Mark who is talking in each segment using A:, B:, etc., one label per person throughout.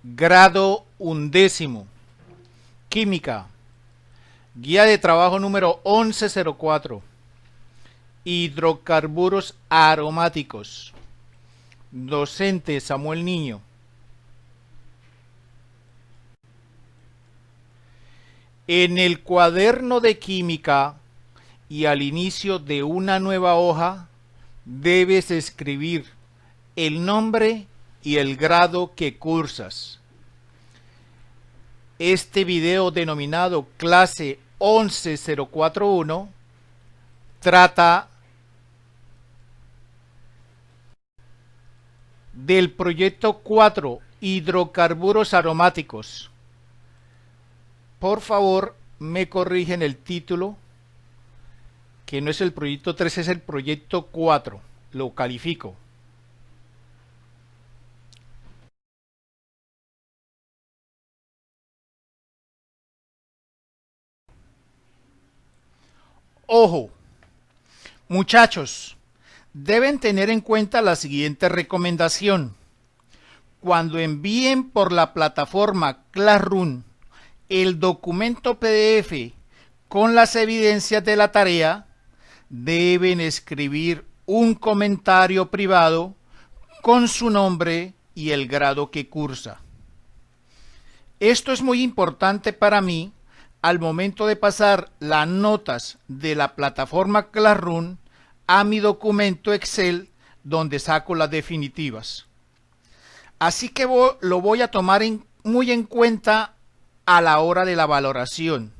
A: Grado 11. Química. Guía de trabajo número 1104. Hidrocarburos aromáticos. Docente Samuel Niño. En el cuaderno de química y al inicio de una nueva hoja, debes escribir el nombre y el grado que cursas. Este video denominado clase 11041 trata del proyecto 4, hidrocarburos aromáticos. Por favor, me corrigen el título, que no es el proyecto 3, es el proyecto 4. Lo califico. Ojo, muchachos, deben tener en cuenta la siguiente recomendación. Cuando envíen por la plataforma Classroom el documento PDF con las evidencias de la tarea, deben escribir un comentario privado con su nombre y el grado que cursa. Esto es muy importante para mí al momento de pasar las notas de la plataforma Classroom a mi documento Excel donde saco las definitivas. Así que lo voy a tomar muy en cuenta a la hora de la valoración.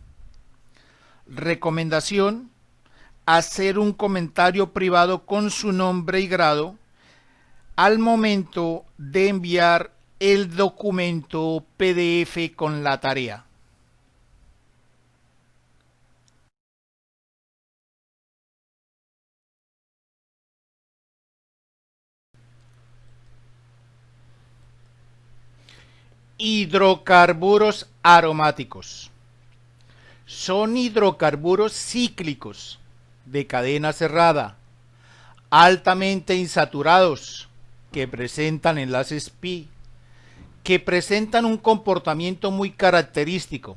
A: Recomendación: hacer un comentario privado con su nombre y grado al momento de enviar el documento PDF con la tarea. Hidrocarburos aromáticos. Son hidrocarburos cíclicos de cadena cerrada, altamente insaturados, que presentan enlaces pi, que presentan un comportamiento muy característico.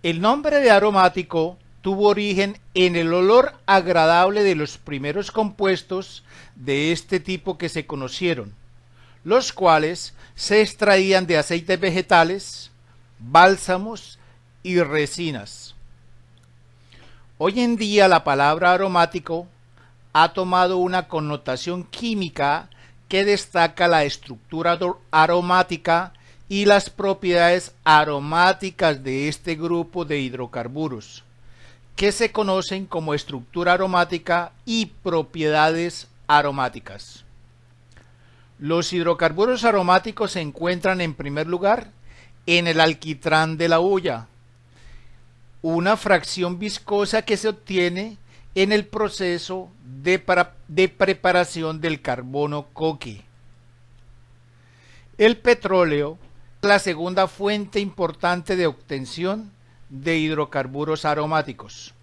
A: El nombre de aromático tuvo origen en el olor agradable de los primeros compuestos de este tipo que se conocieron, los cuales se extraían de aceites vegetales, bálsamos y resinas. Hoy en día la palabra aromático ha tomado una connotación química que destaca la estructura aromática y las propiedades aromáticas de este grupo de hidrocarburos, que se conocen como estructura aromática y propiedades aromáticas. Los hidrocarburos aromáticos se encuentran en primer lugar en el alquitrán de la hulla, una fracción viscosa que se obtiene en el proceso de preparación del carbono coque. El petróleo es la segunda fuente importante de obtención de hidrocarburos aromáticos.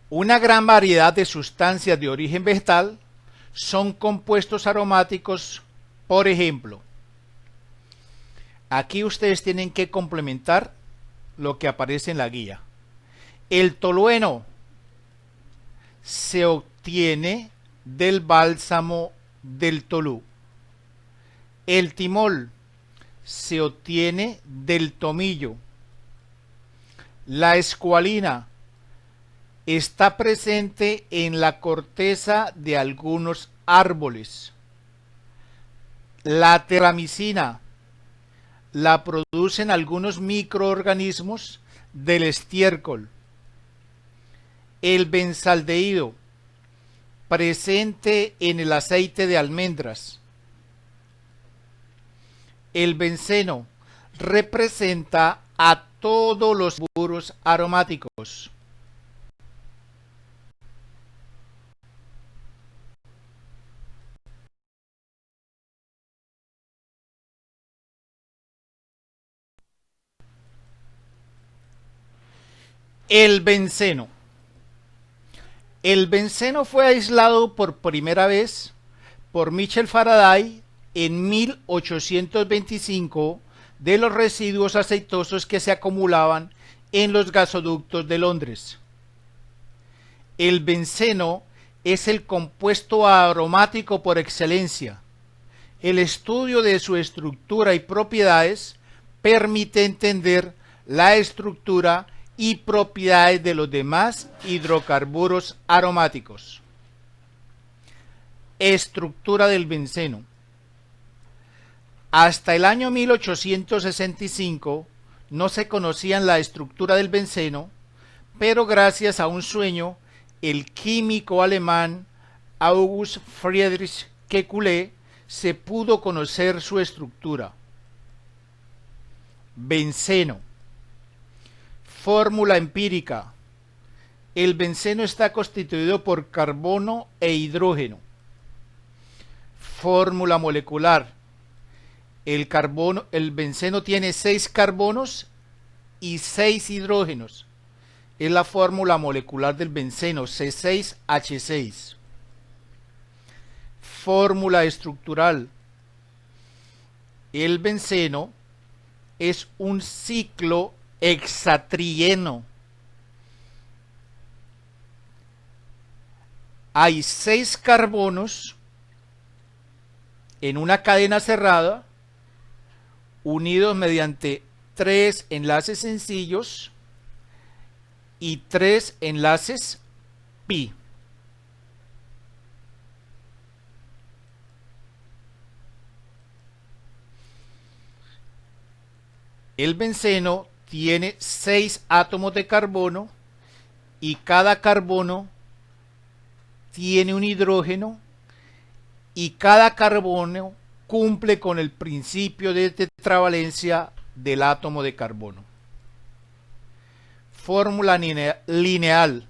A: Una gran variedad de sustancias de origen vegetal son compuestos aromáticos. Por ejemplo, aquí ustedes tienen que complementar lo que aparece en la guía. El tolueno se obtiene del bálsamo del tolú. El timol se obtiene del tomillo. La escualina está presente en la corteza de algunos árboles. La terramicina la producen algunos microorganismos del estiércol. El benzaldehído, presente en el aceite de almendras. El benceno representa a todos los hidrocarburos aromáticos. El benceno. El benceno fue aislado por primera vez por Michel Faraday en 1825 de los residuos aceitosos que se acumulaban en los gasoductos de Londres. El benceno es el compuesto aromático por excelencia. El estudio de su estructura y propiedades permite entender la estructura y propiedades de los demás hidrocarburos aromáticos. Estructura del benceno. Hasta el año 1865 no se conocía la estructura del benceno, pero gracias a un sueño, el químico alemán August Friedrich Kekulé se pudo conocer su estructura. Benceno. Fórmula empírica. El benceno está constituido por carbono e hidrógeno. Fórmula molecular. El benceno tiene 6 carbonos y 6 hidrógenos. Es la fórmula molecular del benceno, C6H6. Fórmula estructural. El benceno es un ciclo hexatrieno. Hay 6 carbonos en una cadena cerrada, unidos mediante 3 enlaces sencillos y 3 enlaces pi. El benceno tiene 6 átomos de carbono y cada carbono tiene un hidrógeno y cada carbono cumple con el principio de tetravalencia del átomo de carbono. Fórmula lineal.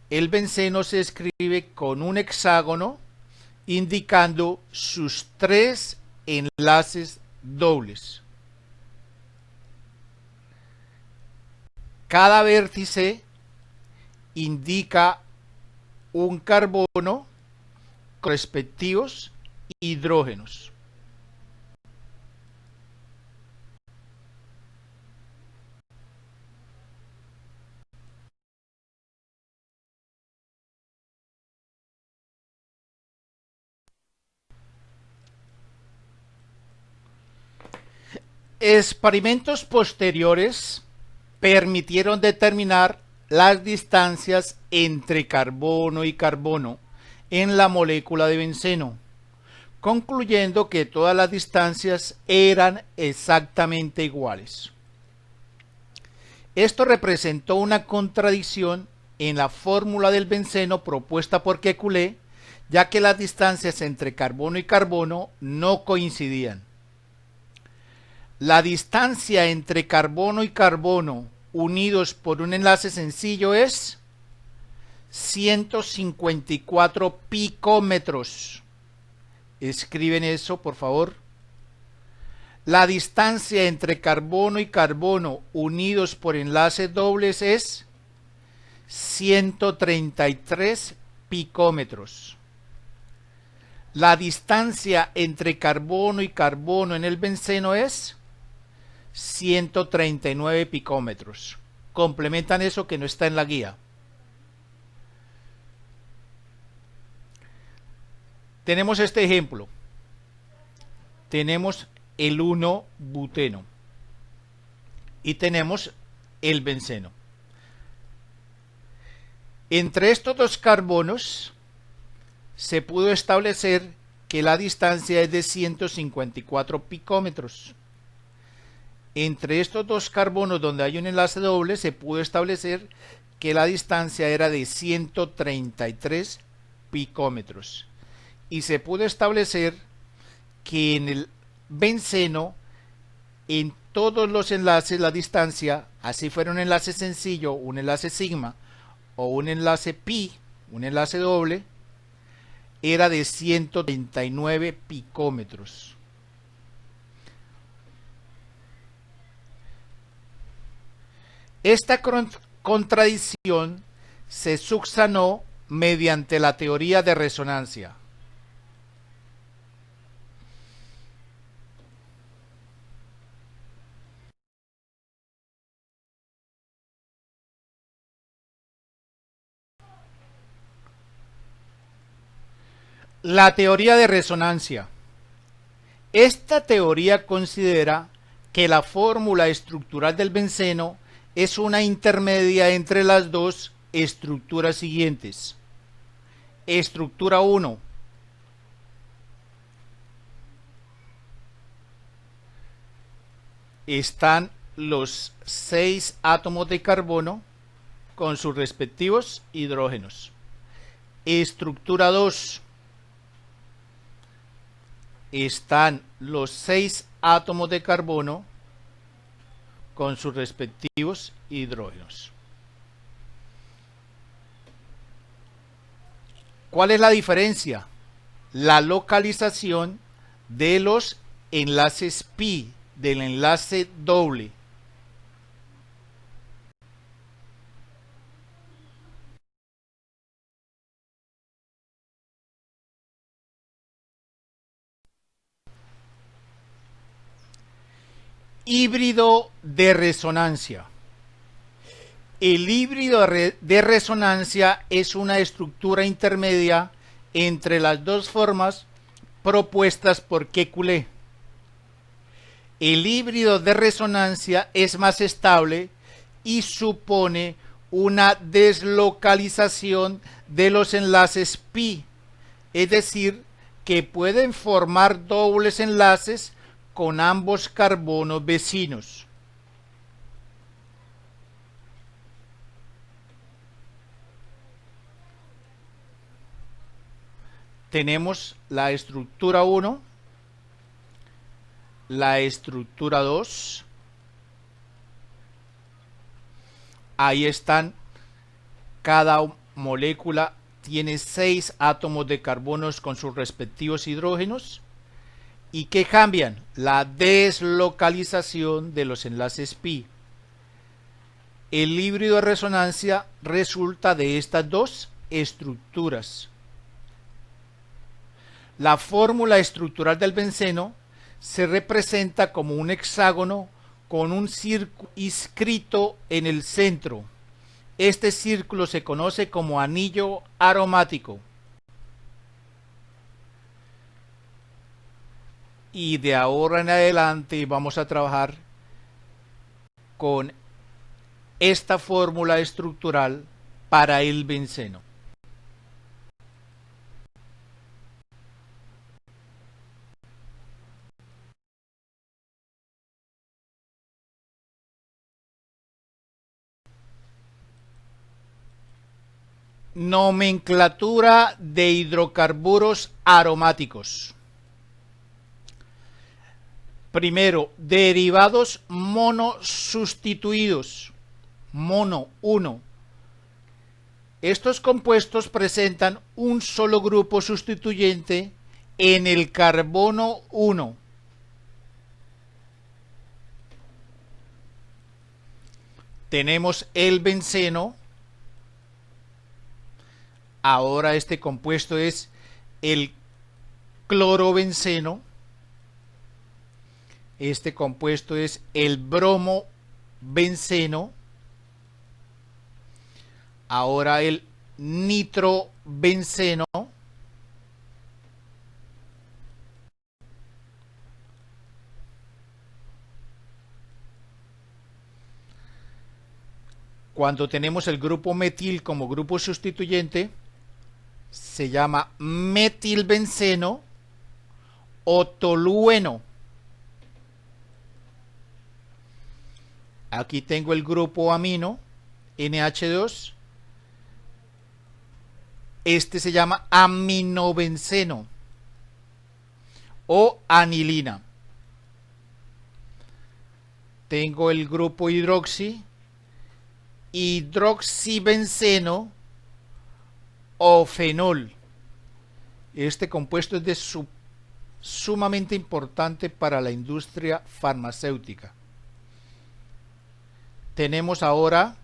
A: El benceno se escribe con un hexágono indicando sus 3 enlaces dobles. Cada vértice indica un carbono con respectivos hidrógenos. Experimentos posteriores permitieron determinar las distancias entre carbono y carbono en la molécula de benceno, concluyendo que todas las distancias eran exactamente iguales. Esto representó una contradicción en la fórmula del benceno propuesta por Kekulé, ya que las distancias entre carbono y carbono no coincidían. La distancia entre carbono y carbono unidos por un enlace sencillo es 154 picómetros. Escriben eso, por favor. La distancia entre carbono y carbono unidos por enlaces dobles es 133 picómetros. La distancia entre carbono y carbono en el benceno es 139 picómetros. Complementan eso que no está en la guía. Tenemos este ejemplo. Tenemos el 1-buteno y tenemos el benceno. Entre estos dos carbonos se pudo establecer que la distancia es de 154 picómetros. Entre estos dos carbonos donde hay un enlace doble se pudo establecer que la distancia era de 133 picómetros. Y se pudo establecer que en el benceno, en todos los enlaces, la distancia, así fuera un enlace sencillo, un enlace sigma o un enlace pi, un enlace doble, era de 139 picómetros. Esta contradicción se subsanó mediante la teoría de resonancia. La teoría de resonancia. Esta teoría considera que la fórmula estructural del benceno es una intermedia entre las dos estructuras siguientes. Estructura 1. Están los 6 átomos de carbono con sus respectivos hidrógenos. Estructura 2. Están los 6 átomos de carbono con sus respectivos hidrógenos. ¿Cuál es la diferencia? La localización de los enlaces pi, del enlace doble. Híbrido de resonancia. El híbrido de resonancia es una estructura intermedia entre las dos formas propuestas por Kekulé. El híbrido de resonancia es más estable y supone una deslocalización de los enlaces pi, es decir, que pueden formar dobles enlaces con ambos carbonos vecinos. Tenemos la estructura 1, la estructura 2. Ahí están, cada molécula tiene 6 átomos de carbono con sus respectivos hidrógenos. ¿Y qué cambian? La deslocalización de los enlaces pi. El híbrido de resonancia resulta de estas dos estructuras. La fórmula estructural del benceno se representa como un hexágono con un círculo inscrito en el centro. Este círculo se conoce como anillo aromático. Y de ahora en adelante vamos a trabajar con esta fórmula estructural para el benceno. Nomenclatura de hidrocarburos aromáticos. Primero, derivados monosustituidos. Mono 1. Estos compuestos presentan un solo grupo sustituyente en el carbono 1. Tenemos el benceno. Ahora este compuesto es el clorobenceno. Este compuesto es el bromobenceno. Ahora el nitrobenceno. Cuando tenemos el grupo metil como grupo sustituyente, se llama metilbenceno o tolueno. Aquí tengo el grupo amino, NH2. Este se llama aminobenceno o anilina. Tengo el grupo hidroxi, hidroxibenceno o fenol. Este compuesto es sumamente importante para la industria farmacéutica. tenemos ahora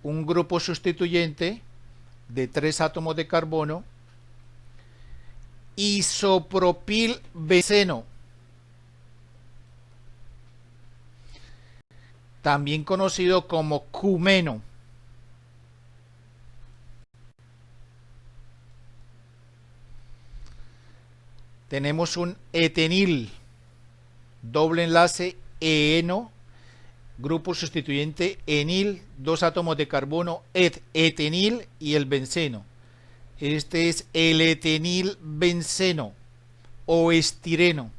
A: un grupo sustituyente de 3 átomos de carbono, isopropilbenceno, también conocido como cumeno. Tenemos un etenil, doble enlace eno, grupo sustituyente enil, 2 átomos de carbono, etenil y el benceno. Este es el etenil benceno o estireno.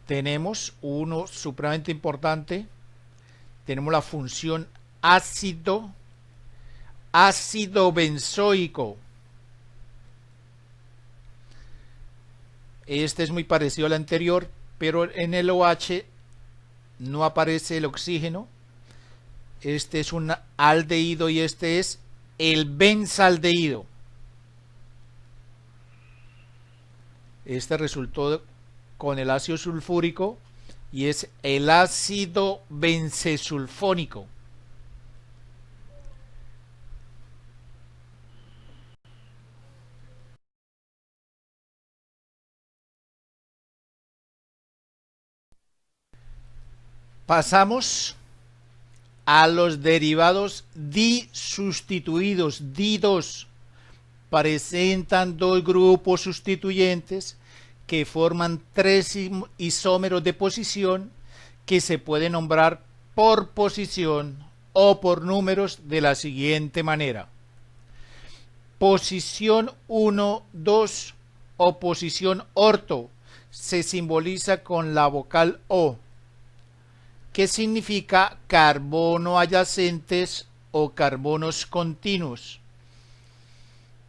A: Tenemos uno supremamente importante, tenemos la función ácido benzoico. Este es muy parecido al anterior, pero en el OH no aparece el oxígeno. Este es un aldehído y este es el benzaldehído. Este resultó con el ácido sulfúrico y es el ácido bencesulfónico. Pasamos a los derivados disustituidos, di2. Presentan 2 grupos sustituyentes que forman 3 isómeros de posición que se pueden nombrar por posición o por números de la siguiente manera: posición 1, 2 o posición orto se simboliza con la vocal O, que significa carbono adyacentes o carbonos continuos.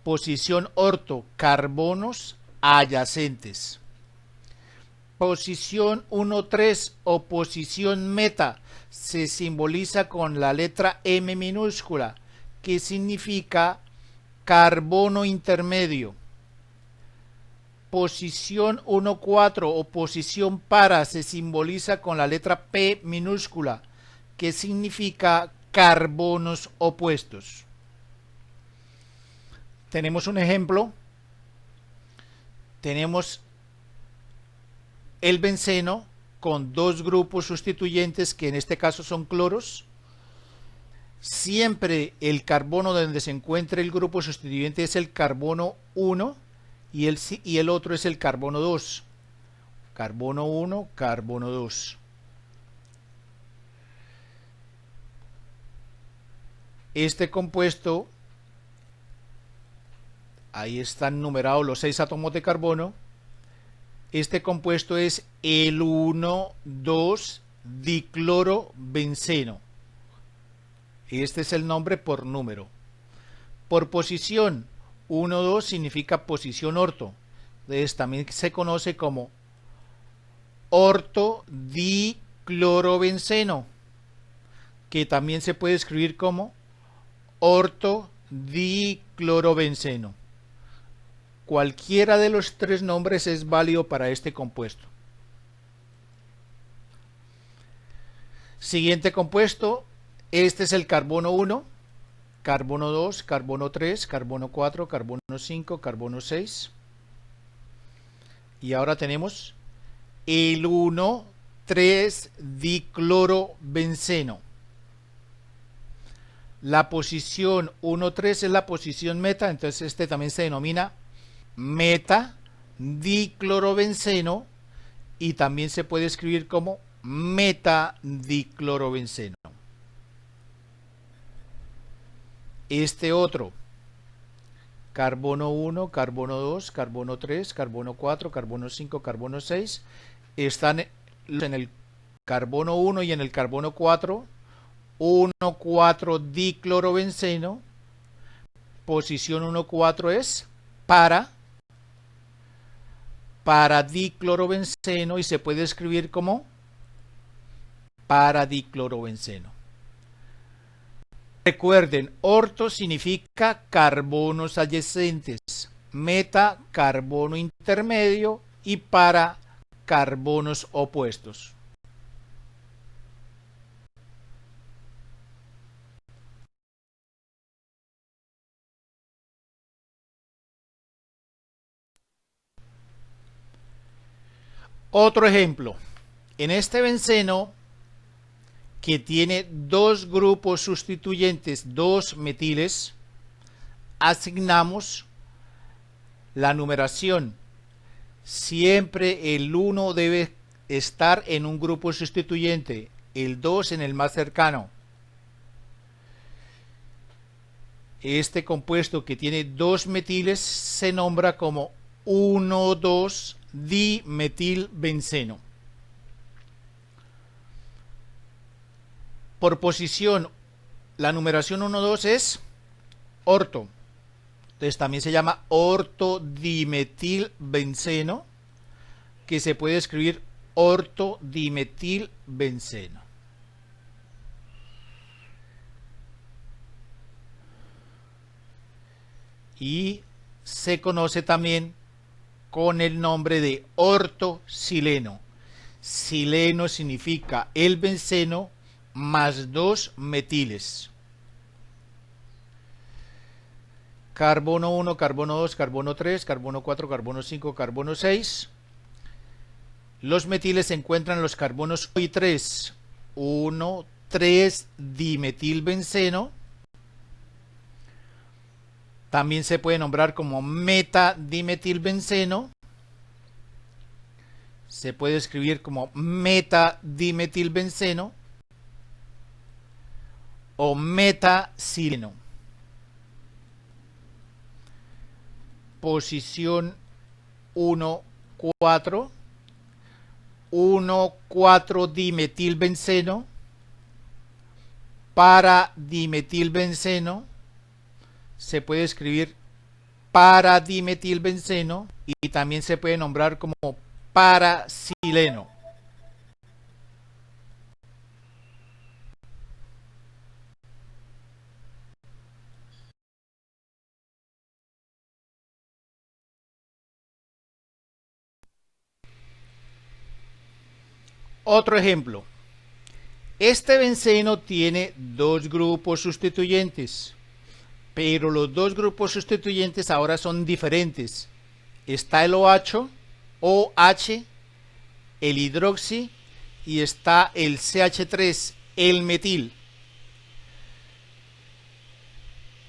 A: Posición orto, carbonos adyacentes. Posición 1,3 o posición meta se simboliza con la letra M minúscula, que significa carbono intermedio. Posición 1,4 o posición para se simboliza con la letra P minúscula, que significa carbonos opuestos. Tenemos un ejemplo. Tenemos el benceno con 2 grupos sustituyentes que en este caso son cloros. Siempre el carbono donde se encuentra el grupo sustituyente es el carbono 1 y el otro es el carbono 2. Carbono 1, carbono 2. Este compuesto, ahí están numerados los 6 átomos de carbono. Este compuesto es el 1,2-diclorobenceno. Este es el nombre por número. Por posición, 1,2 significa posición orto. Entonces también se conoce como ortodiclorobenceno, que también se puede escribir como ortodiclorobenceno. Cualquiera de los 3 nombres es válido para este compuesto. Siguiente compuesto, este es el carbono 1, carbono 2, carbono 3, carbono 4, carbono 5, carbono 6. Y ahora tenemos el 1,3-diclorobenceno. La posición 1,3 es la posición meta, entonces este también se denomina meta-diclorobenceno y también se puede escribir como meta-diclorobenceno. Este otro, carbono 1, carbono 2, carbono 3, carbono 4, carbono 5, carbono 6, están en el carbono 1 y en el carbono 4, 1,4-diclorobenceno, posición 1,4 es para-diclorobenceno y se puede escribir como para-diclorobenceno. Recuerden, orto significa carbonos adyacentes, meta carbono intermedio y para carbonos opuestos. Otro ejemplo. En este benceno, que tiene dos grupos sustituyentes, dos metiles, asignamos la numeración. Siempre el 1 debe estar en un grupo sustituyente, el 2 en el más cercano. Este compuesto que tiene dos metiles se nombra como 1,2-dimetilbenceno. Por posición, la numeración 1,2 es orto. Entonces también se llama ortodimetilbenceno, que se puede escribir ortodimetilbenceno. Y se conoce también con el nombre de ortosileno. Sileno significa el benceno más dos metiles. Carbono 1, carbono 2, carbono 3, carbono 4, carbono 5, carbono 6. Los metiles se encuentran en los carbonos 1 y 3. 1, 3 dimetilbenceno. También se puede nombrar como metadimetilbenceno. Se puede escribir como metadimetilbenceno o metasileno. Posición 1, 4. 1,4-dimetilbenceno, paradimetilbenceno, se puede escribir paradimetilbenceno y también se puede nombrar como parasileno. Otro ejemplo. Este benceno tiene dos grupos sustituyentes, pero los dos grupos sustituyentes ahora son diferentes. Está el OH, el hidroxi, y está el CH3, el metil.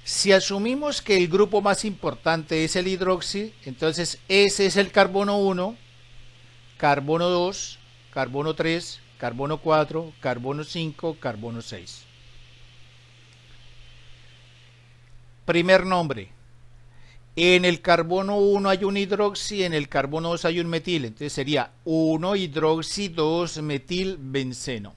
A: Si asumimos que el grupo más importante es el hidroxi, entonces ese es el carbono 1, carbono 2, carbono 3, carbono 4, carbono 5, carbono 6. Primer nombre. En el carbono 1 hay un hidroxi, en el carbono 2 hay un metil. Entonces sería 1-hidroxi-2-metilbenceno.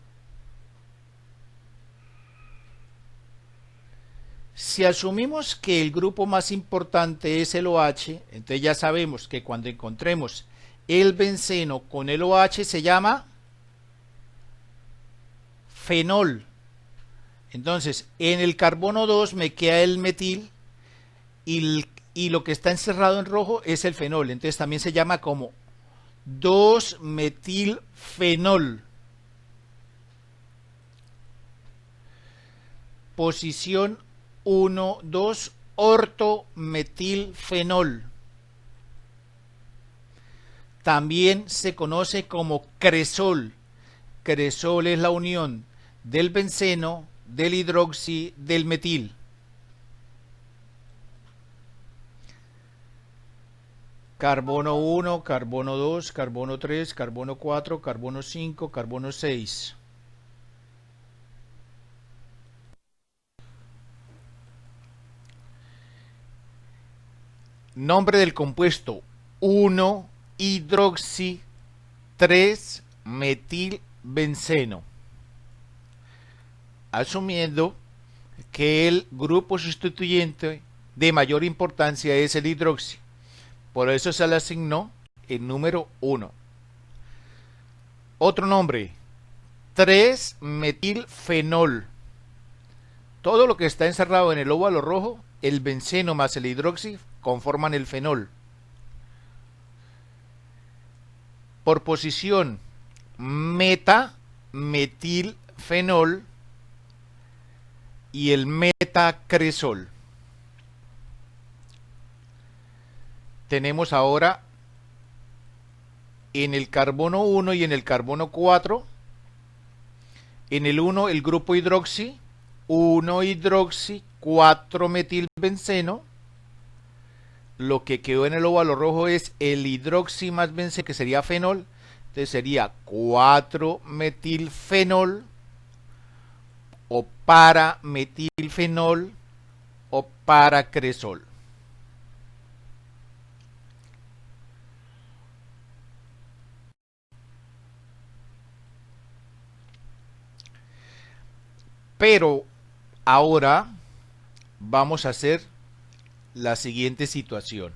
A: Si asumimos que el grupo más importante es el OH, entonces ya sabemos que cuando encontremos el benceno con el OH se llama fenol. Entonces, en el carbono 2 me queda el metil y lo que está encerrado en rojo es el fenol. Entonces también se llama como 2-metilfenol. Posición 1, 2, ortometilfenol. También se conoce como cresol. Cresol es la unión del benceno, del hidroxi, del metil. Carbono 1, carbono 2, carbono 3, carbono 4, carbono 5, carbono 6. Nombre del compuesto 1-hidroxi-3-metilbenceno. Asumiendo que el grupo sustituyente de mayor importancia es el hidroxi. Por eso se le asignó el número 1. Otro nombre, 3-metilfenol. Todo lo que está encerrado en el óvalo rojo, el benceno más el hidroxi, conforman el fenol. Por posición, meta-metilfenol y el metacresol. Tenemos ahora en el carbono 1 y en el carbono 4. En el 1 el grupo hidroxi, 1 hidroxi, 4 metilbenceno. Lo que quedó en el óvalo rojo es el hidroxi más benceno, que sería fenol. Entonces sería 4 metilfenol o parametilfenol o paracresol. Pero ahora vamos a hacer la siguiente situación.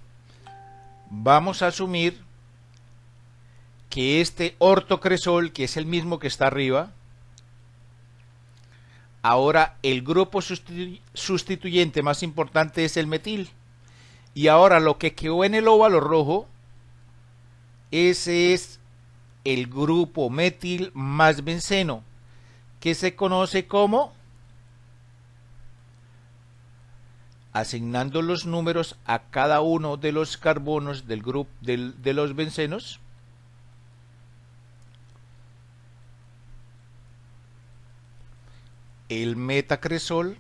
A: Vamos a asumir que este ortocresol, que es el mismo que está arriba, ahora el grupo sustituyente más importante es el metil. Y ahora lo que quedó en el óvalo rojo, ese es el grupo metil más benceno, que se conoce como, asignando los números a cada uno de los carbonos del grupo de los bencenos, el metacresol,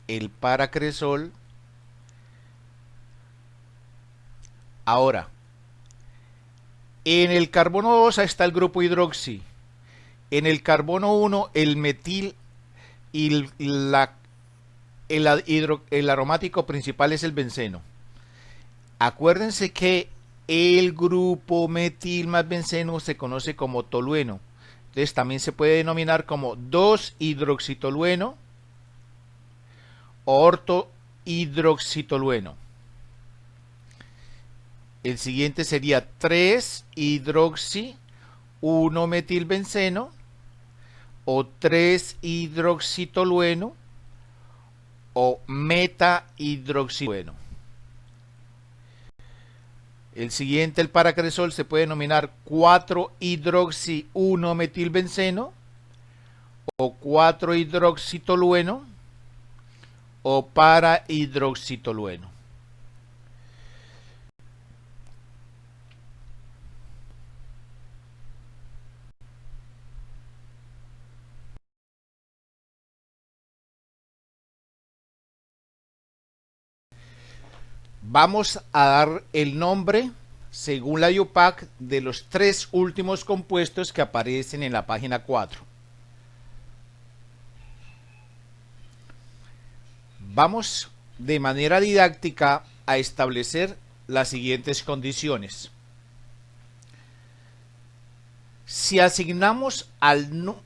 A: el paracresol. Ahora, en el carbono 2 está el grupo hidroxi, en el carbono 1 el metil y el aromático principal es el benceno. Acuérdense que el grupo metil más benceno se conoce como tolueno. Entonces también se puede denominar como 2-hidroxitolueno o ortohidroxitolueno. El siguiente sería 3-hidroxi 1-metilbenceno o 3-hidroxitolueno o metahidroxitolueno. El siguiente, el paracresol, se puede denominar 4-hidroxi 1-metilbenceno o 4-hidroxitolueno o parahidroxitolueno. Vamos a dar el nombre, según la IUPAC, de los 3 últimos compuestos que aparecen en la página 4. Vamos de manera didáctica a establecer las siguientes condiciones. Si asignamos al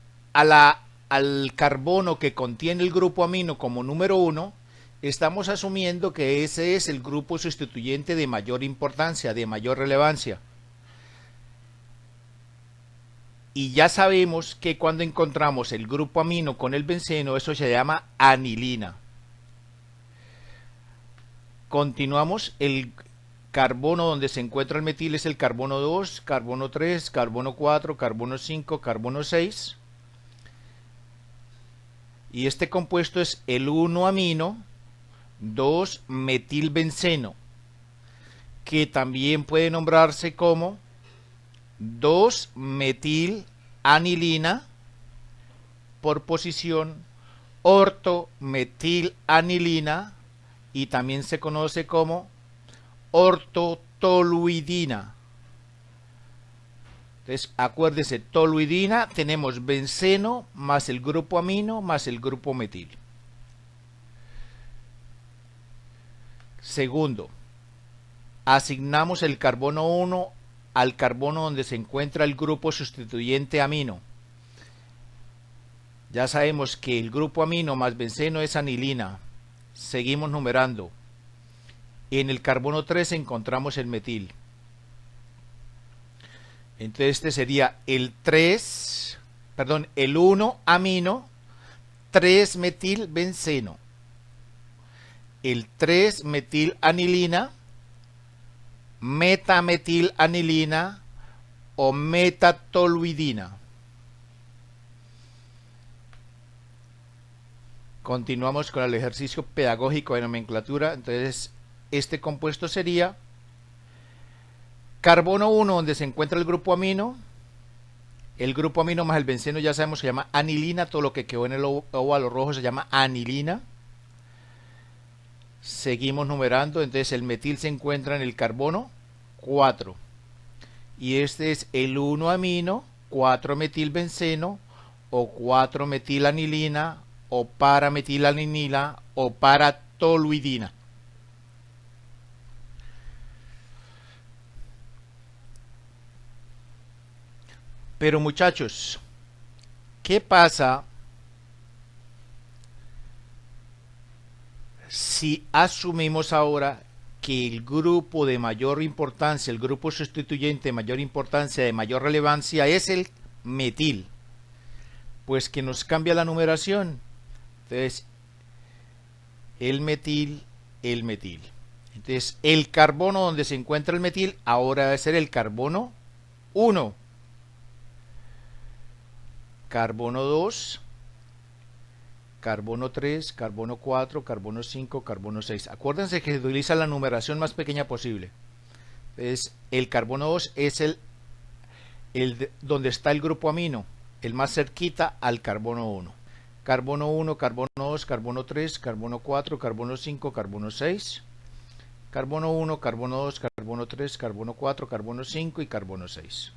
A: carbono que contiene el grupo amino como número 1, estamos asumiendo que ese es el grupo sustituyente de mayor importancia, de mayor relevancia. Y ya sabemos que cuando encontramos el grupo amino con el benceno, eso se llama anilina. Continuamos, el carbono donde se encuentra el metil es el carbono 2, carbono 3, carbono 4, carbono 5, carbono 6. Y este compuesto es el 1-amino 2-metilbenceno, que también puede nombrarse como 2-metilanilina por posición, ortometilanilina, y también se conoce como ortotoluidina. Entonces, acuérdese, toluidina, tenemos benceno más el grupo amino más el grupo metil. Segundo, asignamos el carbono 1 al carbono donde se encuentra el grupo sustituyente amino. Ya sabemos que el grupo amino más benceno es anilina. Seguimos numerando. En el carbono 3 encontramos el metil. Entonces este sería el 1-amino 3-metilbenceno. El 3-metilanilina, metametilanilina o metatoluidina. Continuamos con el ejercicio pedagógico de nomenclatura. Entonces, este compuesto sería Carbono 1, donde se encuentra el grupo amino más el benceno ya sabemos que se llama anilina, todo lo que quedó en el óvalo rojo se llama anilina. Seguimos numerando, entonces el metil se encuentra en el carbono 4. Y este es el 1 amino, 4 metilbenceno, o 4 metilanilina, o parametilanilina, o paratoluidina. Pero muchachos, ¿qué pasa si asumimos ahora que el grupo de mayor importancia, el grupo sustituyente de mayor importancia, de mayor relevancia, es el metil? Pues que nos cambia la numeración. Entonces, el metil. Entonces, el carbono donde se encuentra el metil ahora debe ser el carbono 1. Carbono 2, carbono 3, carbono 4, carbono 5, carbono 6. Acuérdense que se utiliza la numeración más pequeña posible. Entonces, el carbono 2 es donde está el grupo amino, el más cerquita al carbono 1. Carbono 1, carbono 2, carbono 3, carbono 4, carbono 5, carbono 6. Carbono 1, carbono 2, carbono 3, carbono 4, carbono 5 y carbono 6.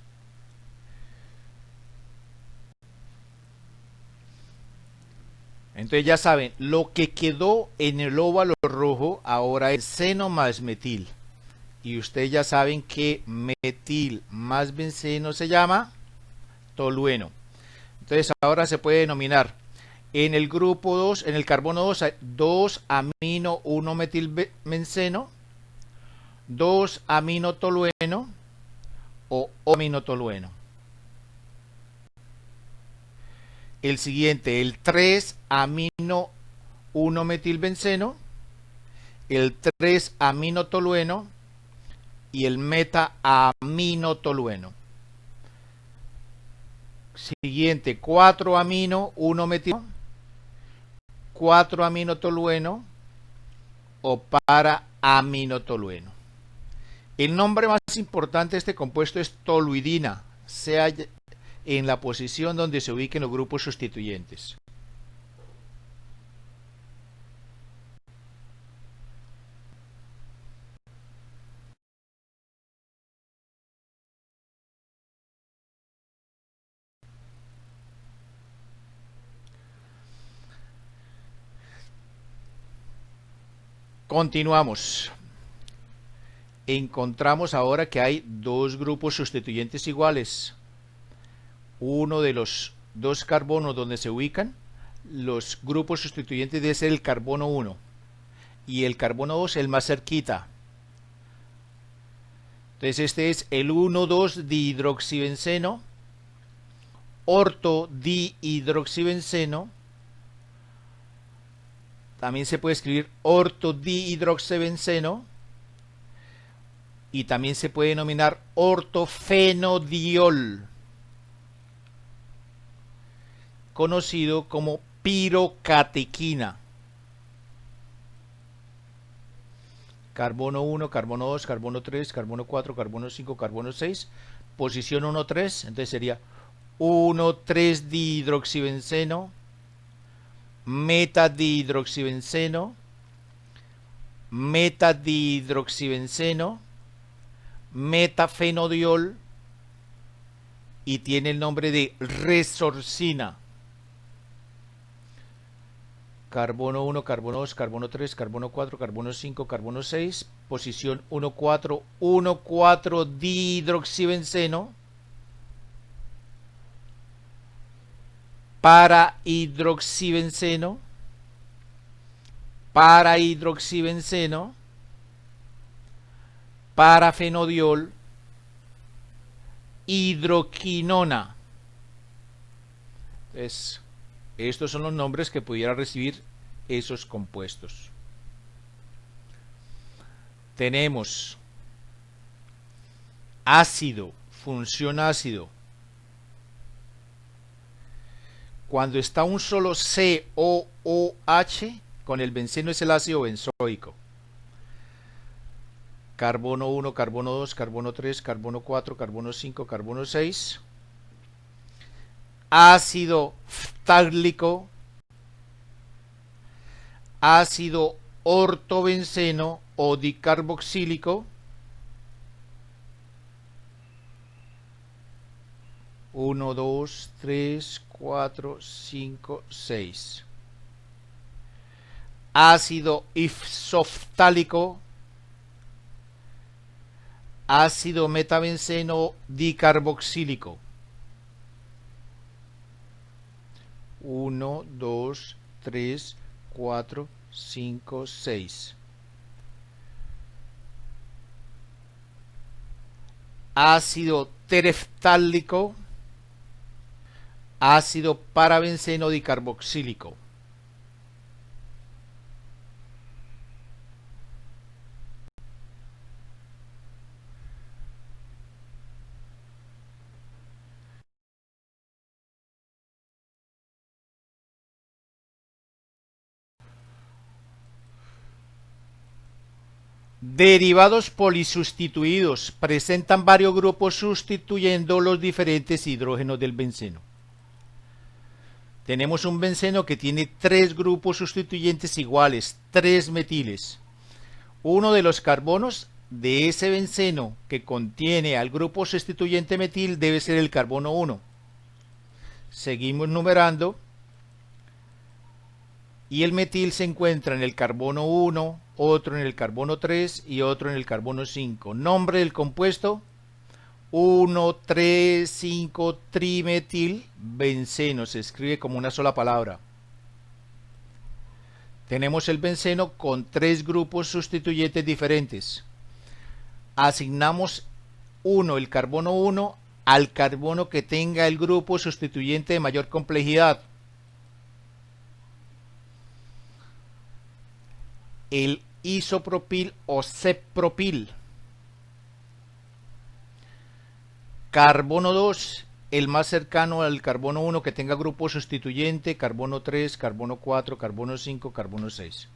A: Entonces ya saben, lo que quedó en el óvalo rojo ahora es benceno más metil. Y ustedes ya saben que metil más benceno se llama tolueno. Entonces ahora se puede denominar en el grupo 2, en el carbono 2, 2 amino 1 metilbenceno, 2 amino tolueno o amino tolueno. El siguiente, el 3 amino 1 metilbenceno, el 3 amino tolueno y el meta amino tolueno. Siguiente, 4 amino 1 metil, 4 amino tolueno o para amino tolueno. El nombre más importante de este compuesto es toluidina, sea en la posición donde se ubiquen los grupos sustituyentes. Continuamos. Encontramos ahora que hay dos grupos sustituyentes iguales. Uno de los dos carbonos donde se ubican los grupos sustituyentes debe ser el carbono 1 y el carbono 2 el más cerquita. Entonces este es el 1,2 dihidroxibenceno, ortodihidroxibenceno. También se puede escribir ortodihidroxibenceno y también se puede denominar ortofenodiol, conocido como pirocatequina. Carbono 1, carbono 2, carbono 3, carbono 4, carbono 5, carbono 6, posición 1, 3, entonces sería 1, 3 dihidroxibenceno, metadihidroxibenceno, metadihidroxibenceno, metafenodiol y tiene el nombre de resorcina. Carbono 1, carbono 2, carbono 3, carbono 4, carbono 5, carbono 6, posición 1, 4, 1, 4 dihidroxibenceno, parahidroxibenceno, parahidroxibenceno, parafenodiol, hidroquinona. Entonces, estos son los nombres que pudiera recibir esos compuestos. Tenemos ácido, función ácido. Cuando está un solo COOH, con el benceno es el ácido benzoico. carbono 1, carbono 2, carbono 3, carbono 4, carbono 5, carbono 6. Ácido ftálico, ácido ortobenceno o dicarboxílico, 1, 2, 3, 4, 5, 6. Ácido isoftálico, ácido metabenceno dicarboxílico, 1, 2, 3, 4, 5, 6. Ácido tereftálico, ácido parabenceno dicarboxílico. Derivados polisustituidos presentan varios grupos sustituyendo los diferentes hidrógenos del benceno. Tenemos un benceno que tiene 3 grupos sustituyentes iguales, 3 metiles. Uno de los carbonos de ese benceno que contiene al grupo sustituyente metil debe ser el carbono 1. Seguimos numerando y el metil se encuentra en el carbono 1, otro en el carbono 3 y otro en el carbono 5. Nombre del compuesto: 1,3,5-trimetil benceno. Se escribe como una sola palabra. Tenemos el benceno con 3 grupos sustituyentes diferentes. Asignamos el carbono 1 al carbono que tenga el grupo sustituyente de mayor complejidad. El isopropil o cepropil. Carbono 2, el más cercano al carbono 1 que tenga grupo sustituyente, carbono 3, carbono 4, carbono 5, carbono 6.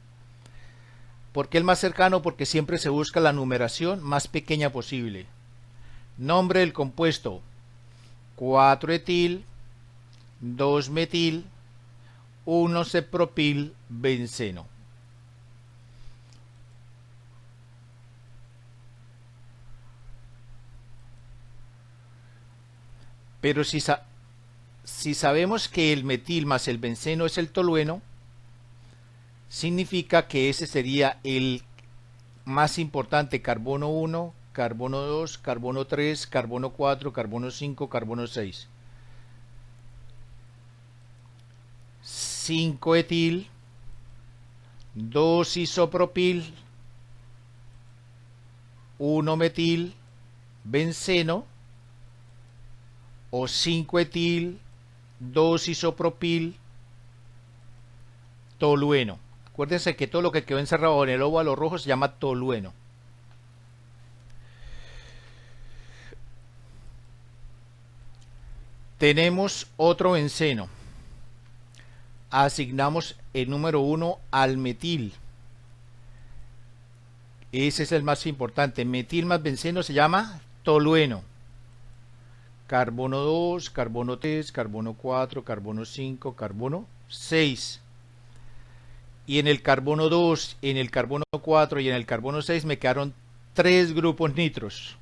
A: ¿Por qué el más cercano? Porque siempre se busca la numeración más pequeña posible. Nombre del compuesto: 4-etil, 2-metil, 1-cepropil benceno. Pero si sabemos que el metil más el benceno es el tolueno, significa que ese sería el más importante: carbono 1, carbono 2, carbono 3, carbono 4, carbono 5, carbono 6. 5-etil, 2-isopropil, 1-metil benceno, o 5-etil, 2-isopropil tolueno. Acuérdense que todo lo que quedó encerrado en el óvalo rojo se llama tolueno. Tenemos otro benceno. Asignamos el número 1 al metil. Ese es el más importante. Metil más benceno se llama tolueno. Carbono 2, carbono 3, carbono 4, carbono 5, carbono 6. Y en el carbono 2, en el carbono 4 y en el carbono 6 me quedaron 3 grupos nitros.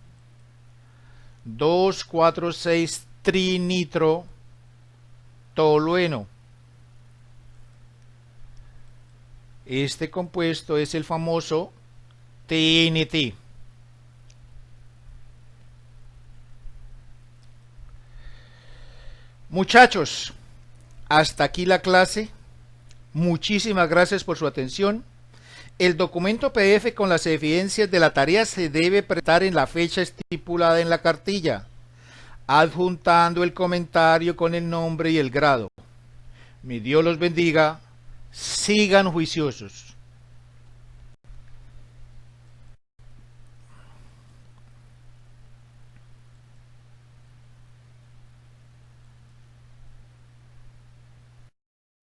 A: 2, 4, 6 trinitro tolueno. Este compuesto es el famoso TNT. Muchachos, hasta aquí la clase. Muchísimas gracias por su atención. El documento PDF con las evidencias de la tarea se debe presentar en la fecha estipulada en la cartilla, adjuntando el comentario con el nombre y el grado. Mi Dios los bendiga. Sigan juiciosos.